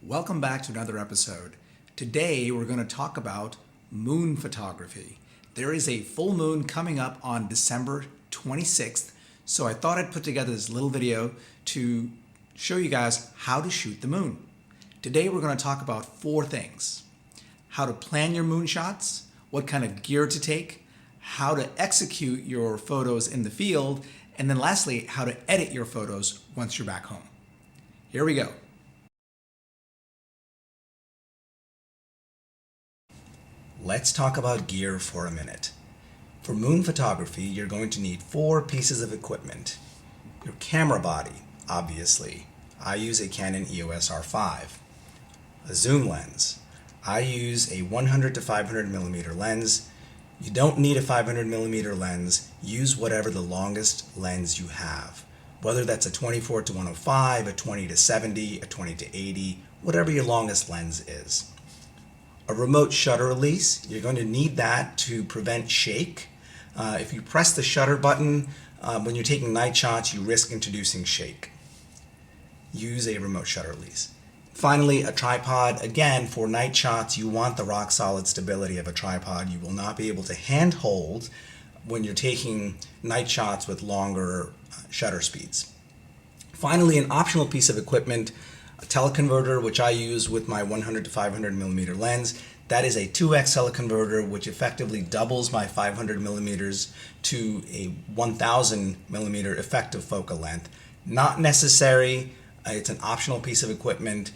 Welcome back to another episode. Today we're going to talk about moon photography. There is a full moon coming up on December 26th, so I thought I'd put together this little video to show you guys how to shoot the moon. Today we're going to talk about four things: how to plan your moon shots, what kind of gear to take, how to execute your photos in the field, and then lastly, how to edit your photos once you're back home. Here we go. Let's talk about gear for a minute. For moon photography, you're going to need four pieces of equipment. Your camera body, obviously. I use a Canon EOS R5. A zoom lens. I use a 100 to 500 millimeter lens. You don't need a 500 millimeter lens. Use whatever the longest lens you have. Whether that's a 24 to 105, a 20 to 70, a 20 to 80, whatever your longest lens is. A remote shutter release, you're going to need that to prevent shake. If you press the shutter button when you're taking night shots, you risk introducing shake. Use a remote shutter release. Finally, a tripod. Again, for night shots, you want the rock solid stability of a tripod. You will not be able to hand hold when you're taking night shots with longer shutter speeds. Finally, an optional piece of equipment, a teleconverter, which I use with my 100 to 500 millimeter lens. That is a 2x teleconverter, which effectively doubles my 500 millimeters to a 1000 millimeter effective focal length. Not necessary. It's an optional piece of equipment.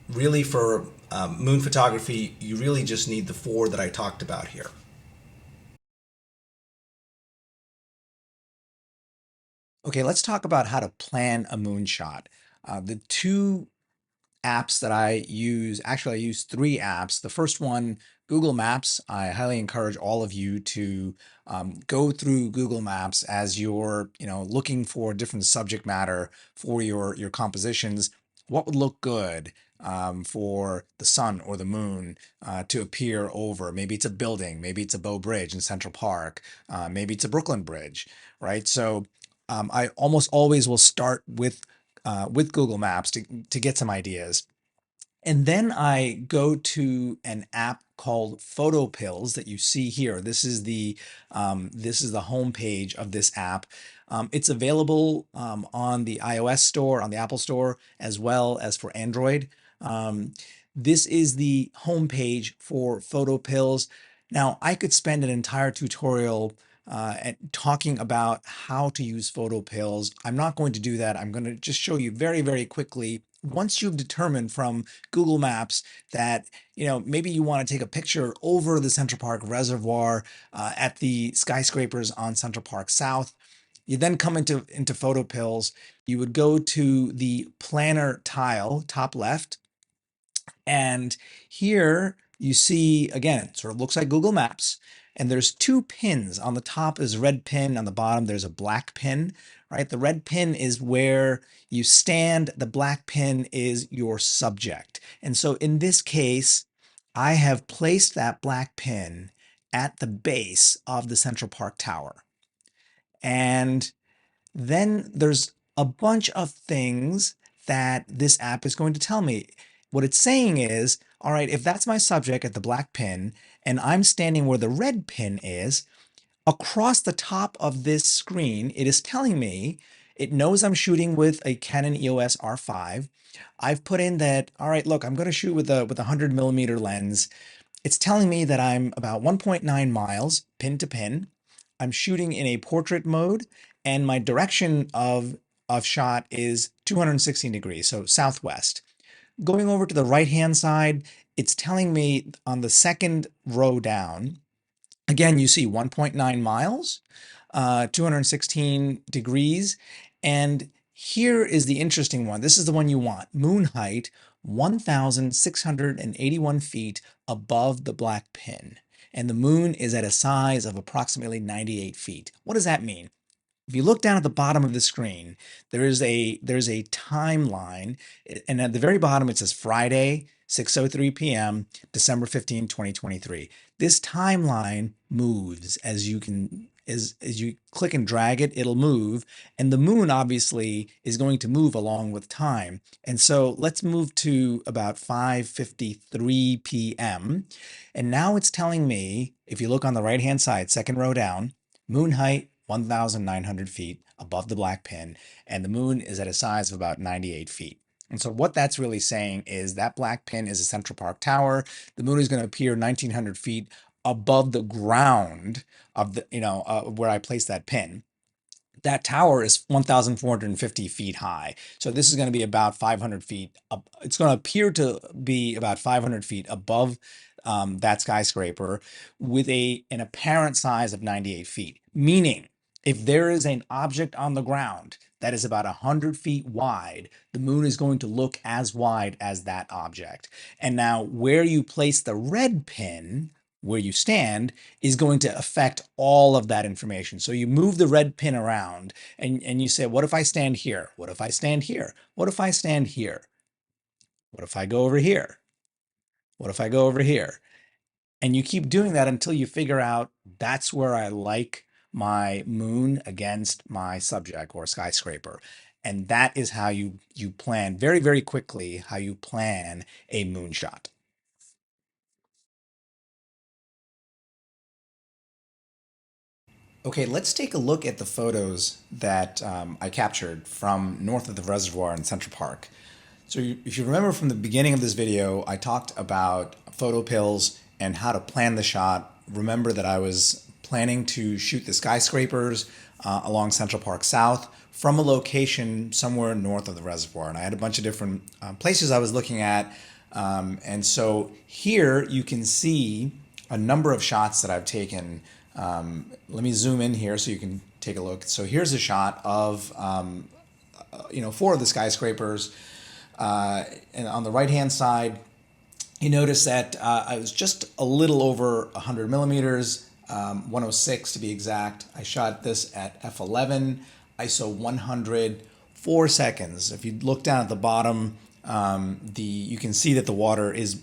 Really, for moon photography, you really just need the four that I talked about here. Okay, let's talk about how to plan a moon shot. The two apps that I use, actually I use three apps. The first one, Google Maps. I highly encourage all of you to go through Google Maps as you're, looking for different subject matter for your compositions. What would look good for the sun or the moon to appear over? Maybe it's a building, maybe it's a Bow Bridge in Central Park, maybe it's a Brooklyn Bridge, right? So I almost always will start with Google Maps to get some ideas. And then I go to an app called PhotoPills that you see here. This is the home page of this app. It's available on the iOS store, on the Apple Store, as well as for Android. This is the home page for PhotoPills. Now, I could spend an entire tutorial talking about how to use PhotoPills. I'm not going to do that. I'm going to just show you very, very quickly. Once you've determined from Google Maps that maybe you want to take a picture over the Central Park Reservoir at the skyscrapers on Central Park South, you then come into PhotoPills. You would go to the planner tile, top left, and here you see, again, it sort of looks like Google Maps. And there's two pins. On the top is a red pin. On the bottom, there's a black pin, right? The red pin is where you stand. The black pin is your subject. And so in this case, I have placed that black pin at the base of the Central Park Tower. And then there's a bunch of things that this app is going to tell me. What it's saying is, all right, if that's my subject at the black pin and I'm standing where the red pin is, across the top of this screen, it is telling me, it knows I'm shooting with a Canon EOS R5. I've put in that, all right, look, I'm going to shoot with a 100 millimeter lens. It's telling me that I'm about 1.9 miles pin to pin. I'm shooting in a portrait mode, and my direction of shot is 216 degrees, so southwest. Going over to the right-hand side, it's telling me on the second row down, again, you see 1.9 miles, 216 degrees, and here is the interesting one. This is the one you want. Moon height, 1,681 feet above the black pin. And the moon is at a size of approximately 98 feet. What does that mean? If you look down at the bottom of the screen, there's a timeline, and at the very bottom it says Friday, 6:03 p.m., December 15, 2023. This timeline moves, as you can is as you click and drag it, it'll move. And the moon obviously is going to move along with time. And so let's move to about 5:53 p.m. And now it's telling me, if you look on the right-hand side, second row down, moon height 1,900 feet above the black pin, and the moon is at a size of about 98 feet. And so what that's really saying is that black pin is a Central Park Tower. The moon is going to appear 1,900 feet above the ground of the, where I placed that pin. That tower is 1,450 feet high. So this is going to be about 500 feet up. It's going to appear to be about 500 feet above that skyscraper with an apparent size of 98 feet. Meaning, if there is an object on the ground that is about 100 feet wide, the moon is going to look as wide as that object. And now where you place the red pin, where you stand, is going to affect all of that information. So you move the red pin around and you say, what if I stand here? What if I stand here? What if I stand here? What if I go over here? What if I go over here? And you keep doing that until you figure out that's where I like my moon against my subject or skyscraper. And that is how you plan very, very quickly how you plan a moonshot. Okay, let's take a look at the photos that I captured from north of the reservoir in Central Park. So if you remember from the beginning of this video, I talked about photo pills and how to plan the shot. Remember that I was planning to shoot the skyscrapers along Central Park South from a location somewhere north of the reservoir. And I had a bunch of different places I was looking at. And so here you can see a number of shots that I've taken. Let me zoom in here so you can take a look. So here's a shot of, 4 of the skyscrapers. And on the right-hand side, you notice that I was just a little over 100 millimeters, 106 to be exact. I shot this at f11, ISO 100, 4 seconds. If you look down at the bottom, you can see that the water is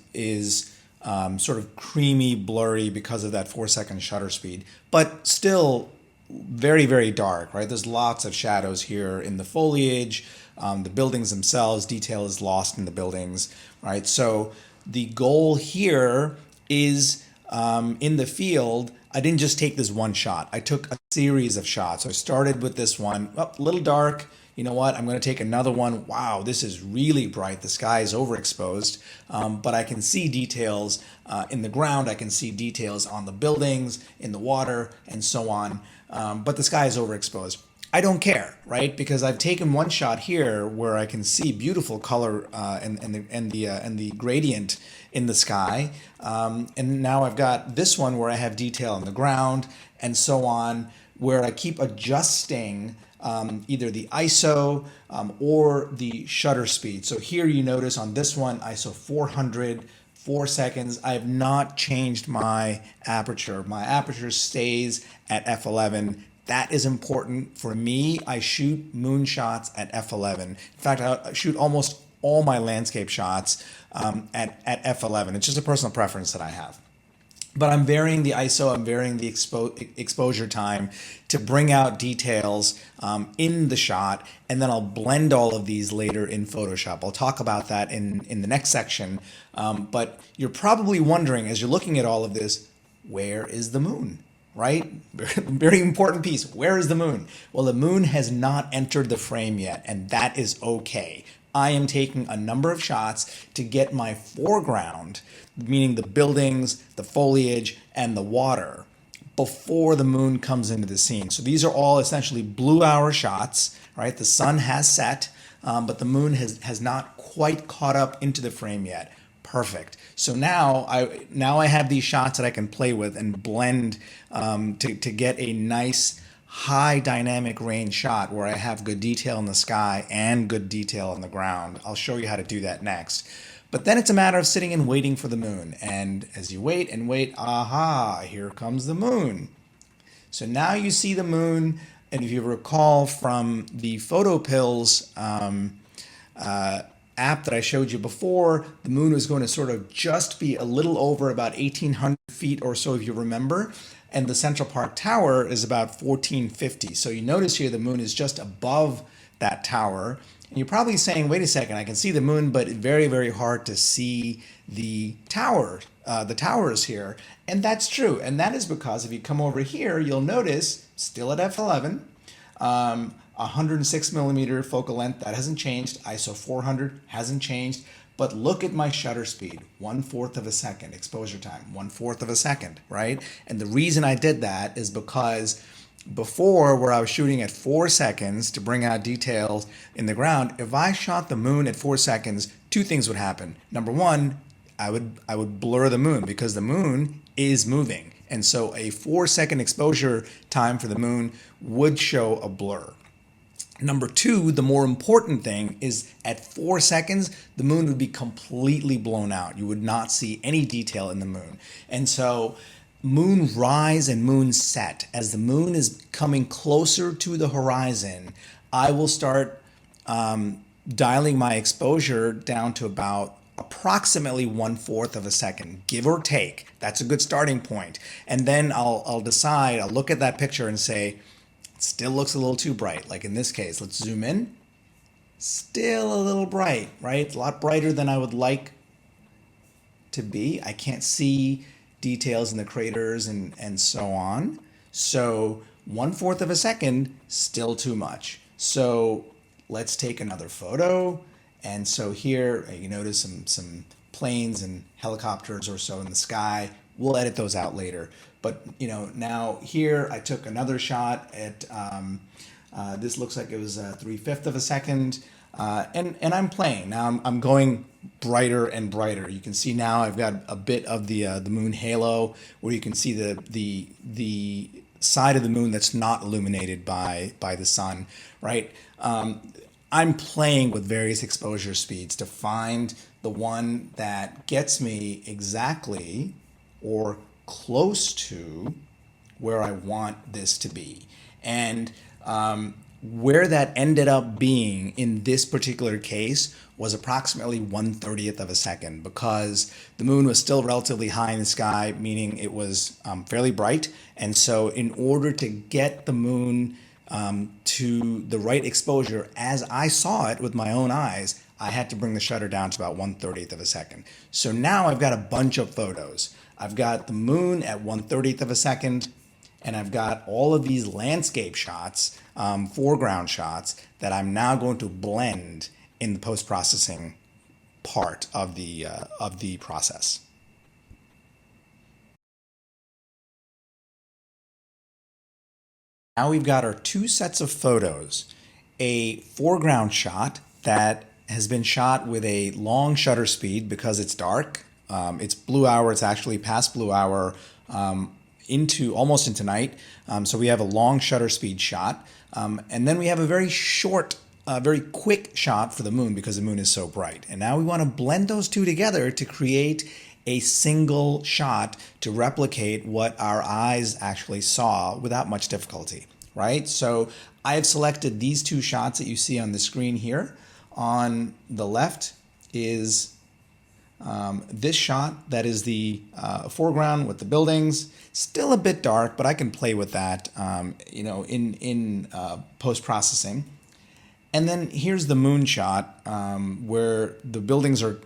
sort of creamy, blurry because of that 4-second shutter speed, but still very, very dark, right? There's lots of shadows here in the foliage, the buildings themselves, detail is lost in the buildings, right? So the goal here is in the field, I didn't just take this one shot. I took a series of shots. So I started with this one, a little dark. You know what? I'm going to take another one. Wow, this is really bright. The sky is overexposed, but I can see details in the ground. I can see details on the buildings, in the water, and so on. But the sky is overexposed. I don't care, right? Because I've taken one shot here where I can see beautiful color and the gradient in the sky, and now I've got this one where I have detail on the ground and so on, where I keep adjusting either the ISO or the shutter speed. So here you notice on this one, ISO 400, 4 seconds. I have not changed my aperture. My aperture stays at f11. That is important for me. I shoot moonshots at f11. In fact, I shoot almost all my landscape shots at f11. It's just a personal preference that I have. But I'm varying the ISO, I'm varying the exposure time to bring out details in the shot, and then I'll blend all of these later in Photoshop. I'll talk about that in the next section. But you're probably wondering, as you're looking at all of this, where is the moon? Right? Very important piece. Where is the moon? Well, the moon has not entered the frame yet, and that is okay. I am taking a number of shots to get my foreground, meaning the buildings, the foliage, and the water, before the moon comes into the scene. So these are all essentially blue hour shots, right? The sun has set, but the moon has not quite caught up into the frame yet. Perfect. So now I have these shots that I can play with and blend to get a nice high dynamic range shot where I have good detail in the sky and good detail on the ground. I'll show you how to do that next. But then it's a matter of sitting and waiting for the moon. And as you wait and wait, aha, here comes the moon. So now you see the moon. And if you recall from the Photo Pills app that I showed you before, the moon was going to sort of just be a little over about 1,800 feet or so, if you remember. and the Central Park Tower is about 1450. So you notice here the moon is just above that tower. And you're probably saying, wait a second, I can see the moon, but very, very hard to see the tower, the towers here. And that's true. And that is because if you come over here, you'll notice still at f11, 106 millimeter focal length, that hasn't changed. ISO 400 hasn't changed. But look at my shutter speed, 1/4 of a second, exposure time, 1/4 of a second, right? And the reason I did that is because before, where I was shooting at 4 seconds to bring out details in the ground, if I shot the moon at 4 seconds, two things would happen. Number one, I would blur the moon because the moon is moving. And so a 4-second exposure time for the moon would show a blur. Number two, the more important thing is at 4 seconds, the moon would be completely blown out. You would not see any detail in the moon. And so moon rise and moon set, as the moon is coming closer to the horizon, I will start dialing my exposure down to about approximately 1/4 of a second, give or take. That's a good starting point. And then I'll decide, I'll look at that picture and say, it still looks a little too bright. Like in this case, let's zoom in. Still a little bright, right? A lot brighter than I would like to be. I can't see details in the craters and so on. So 1/4 of a second, still too much. So let's take another photo. And so here you notice some planes and helicopters or so in the sky. We'll edit those out later. But now here I took another shot at this looks like it was 3/5 of a second, and I'm playing now. I'm going brighter and brighter. You can see now I've got a bit of the moon halo where you can see the side of the moon that's not illuminated by the sun, right? I'm playing with various exposure speeds to find the one that gets me exactly or close to where I want this to be. And where that ended up being in this particular case was approximately 1/30th of a second, because the moon was still relatively high in the sky, meaning it was fairly bright. And so in order to get the moon to the right exposure as I saw it with my own eyes, I had to bring the shutter down to about 1/30th of a second. So now I've got a bunch of photos. I've got the moon at 1/30th of a second, and I've got all of these landscape shots, foreground shots, that I'm now going to blend in the post-processing part of the process. Now we've got our two sets of photos, a foreground shot that has been shot with a long shutter speed because it's dark. It's blue hour, it's actually past blue hour, almost into night. So we have a long shutter speed shot. And then we have a very short, very quick shot for the moon because the moon is so bright. And now we want to blend those two together to create a single shot to replicate what our eyes actually saw without much difficulty, right? So I have selected these two shots that you see on the screen here. On the left is this shot that is the foreground with the buildings. Still a bit dark, but I can play with that, in post-processing. And then here's the moon shot where the buildings are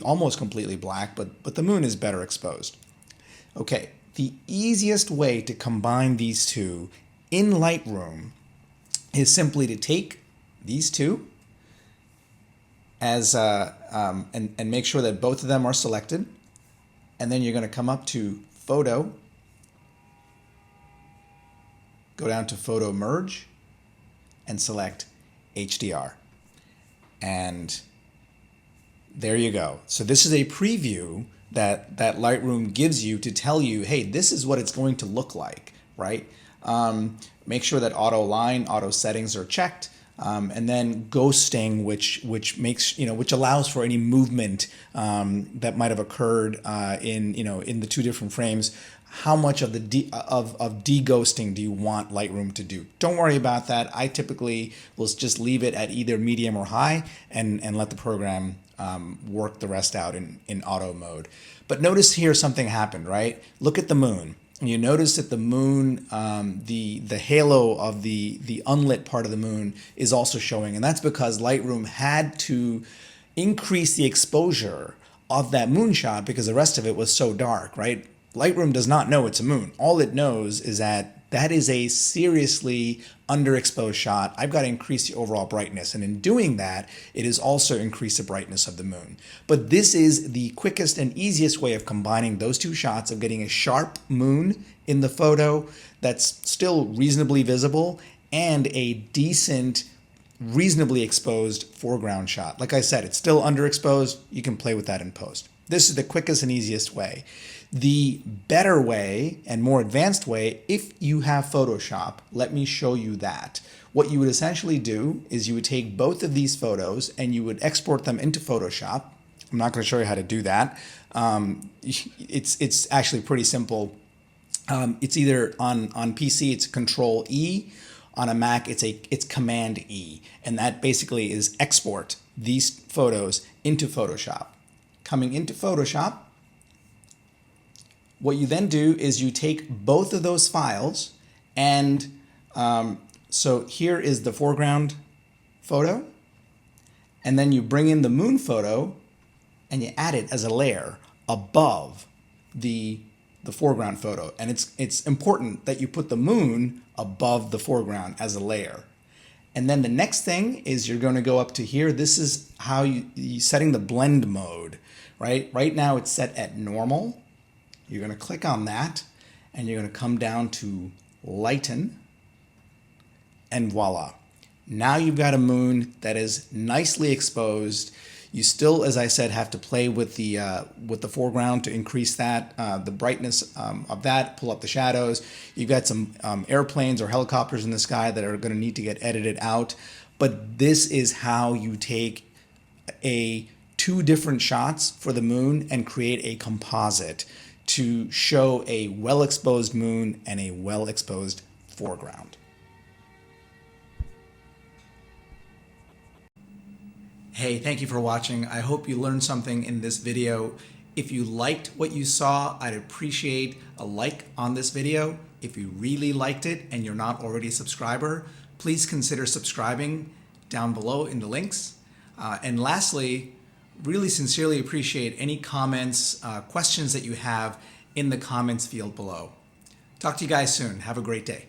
almost completely black, but the moon is better exposed. Okay, the easiest way to combine these two in Lightroom is simply to take these two as and make sure that both of them are selected, and then you're going to come up to Photo, go down to Photo Merge, and select HDR. And there you go. So this is a preview that Lightroom gives you to tell you, hey, this is what it's going to look like, right? Make sure that auto line, auto settings are checked. And then ghosting, which allows for any movement that might have occurred in the two different frames. How much of de-ghosting do you want Lightroom to do? Don't worry about that. I typically will just leave it at either medium or high and let the program work the rest out in auto mode. But notice here something happened, right? Look at the moon. you notice that the moon, the halo of the unlit part of the moon is also showing, and that's because Lightroom had to increase the exposure of that moonshot because the rest of it was so dark, right? Lightroom does not know it's a moon. All it knows is that that is a seriously underexposed shot. I've got to increase the overall brightness. And in doing that, it is also increase the brightness of the moon. But this is the quickest and easiest way of combining those two shots of getting a sharp moon in the photo that's still reasonably visible and a decent, reasonably exposed foreground shot. Like I said, it's still underexposed. You can play with that in post. This is the quickest and easiest way. The better way and more advanced way, if you have Photoshop, let me show you that. What you would essentially do is you would take both of these photos and you would export them into Photoshop. I'm not going to show you how to do that. It's actually pretty simple. It's either on PC, it's Control E. On a Mac, it's Command E. And that basically is export these photos into Photoshop. Coming into Photoshop, what you then do is you take both of those files and so here is the foreground photo, and then you bring in the moon photo and you add it as a layer above the foreground photo. And it's important that you put the moon above the foreground as a layer. And then the next thing is you're going to go up to here. This is how you setting the blend mode, right? Right now it's set at normal. You're going to click on that and you're going to come down to lighten, and voila. Now you've got a moon that is nicely exposed. You still, as I said, have to play with the foreground to increase that, the brightness of that, pull up the shadows. You've got some airplanes or helicopters in the sky that are going to need to get edited out. But this is how you take two different shots for the moon and create a composite to show a well-exposed moon and a well-exposed foreground. Hey, thank you for watching. I hope you learned something in this video. If you liked what you saw, I'd appreciate a like on this video. If you really liked it and you're not already a subscriber, please consider subscribing down below in the links. And lastly, really sincerely appreciate any comments, questions that you have in the comments field below. Talk to you guys soon. Have a great day.